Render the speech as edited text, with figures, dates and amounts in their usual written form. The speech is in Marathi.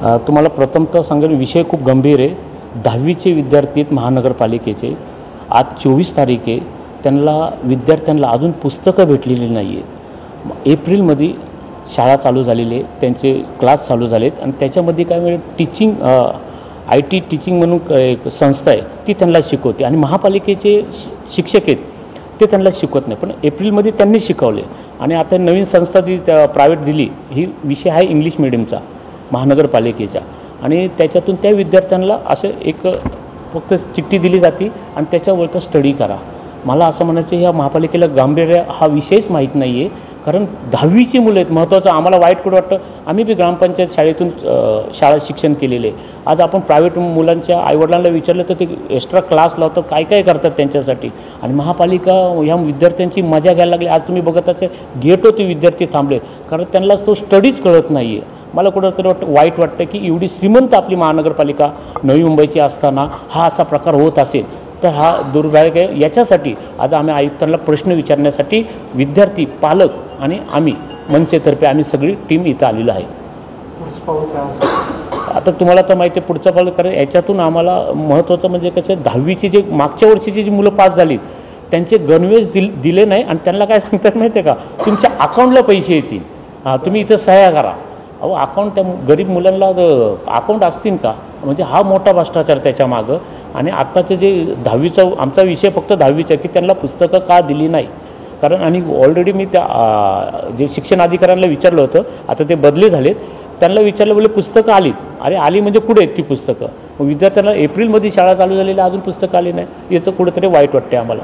तुम्हाला प्रथमतः सांगेल, विषय खूप गंभीर आहे. 10वीचे विद्यार्थी आहेत महानगरपालिकेचे. आज 24 तारीख आहे. विद्यार्थ्यांना अजून पुस्तकं भेटलेली नाही आहेत. एप्रिलमध्ये शाळा चालू झालेली आहे, त्यांचे क्लास चालू झाले आहेत आणि त्याच्यामध्ये काय म्हणजे टीचिंग IT टीचिंग म्हणून एक संस्था आहे, ती त्यांना शिकवते आणि महापालिकेचे शिक्षक आहेत ते त्यांना शिकवत नाही. पण एप्रिलमध्ये त्यांनी शिकवले आणि आता नवीन संस्था जी प्रायव्हेट दिली, ही विषय आहे इंग्लिश मिडियमचा महानगरपालिकेचा आणि त्याच्यातून त्या विद्यार्थ्यांना असं एक फक्त चिठ्ठी दिली जाते आणि त्याच्यावरचा स्टडी करा. मला असं म्हणायचं, ह्या महापालिकेला गांभीर्य हा विषयच माहीत नाही आहे. कारण 10वीची मुलं आहेत. महत्त्वाचं आम्हाला वाईट कुठं वाटतं, आम्ही बी ग्रामपंचायत शाळेतून शाळा शिक्षण केलेले आहे. आज आपण प्रायव्हेट मुलांच्या आईवडिलांना विचारलं तर ते एक्स्ट्रा क्लास लावतात, काय काय करतात त्यांच्यासाठी. आणि महापालिका ह्या विद्यार्थ्यांची मजा घ्यायला लागली. आज तुम्ही बघत असेल गेटवरती विद्यार्थी थांबले, कारण त्यांना तो स्टडीज कळत नाही आहे. मला कुठंतरी वाईट वाटतं की एवढी श्रीमंत आपली महानगरपालिका नवी मुंबईची असताना हा असा प्रकार होत असेल तर हा दुर्भाग्य आहे. याच्यासाठी आज आम्ही आयुक्तांना प्रश्न विचारण्यासाठी विद्यार्थी, पालक आणि आम्ही मनसेतर्फे आम्ही सगळी टीम इथं आलेलो आहे. आता तुम्हाला तर माहिती आहे पुढचं पाऊल, कारण याच्यातून आम्हाला महत्त्वाचं म्हणजे कसं, 10वीची जे मागच्या वर्षीची जी मुलं पास झालीत त्यांचे गणवेश दिले नाही आणि त्यांना काय सांगतात माहिती आहे का, तुमच्या अकाउंटला पैसे येतील, तुम्ही इथं सह्या करा. अहो अकाउंट त्या गरीब मुलांना अकाउंट असतील का? म्हणजे हा मोठा भ्रष्टाचार त्याच्या मागं. आणि आत्ताचं जे 10वीचा आमचा विषय फक्त 10वीचा की त्यांना पुस्तकं का दिली नाही. कारण आणि ऑलरेडी मी त्या जे शिक्षण अधिकाऱ्यांना विचारलं होतं, आता ते बदले झालेत, त्यांना विचारलं, बोलले पुस्तकं आलीत. अरे आली म्हणजे कुठे आहेत ती पुस्तकं? विद्यार्थ्यांना एप्रिलमध्ये शाळा चालू झालेली, अजून पुस्तकं आली नाही. याचं कुठेतरी वाईट वाटते आम्हाला.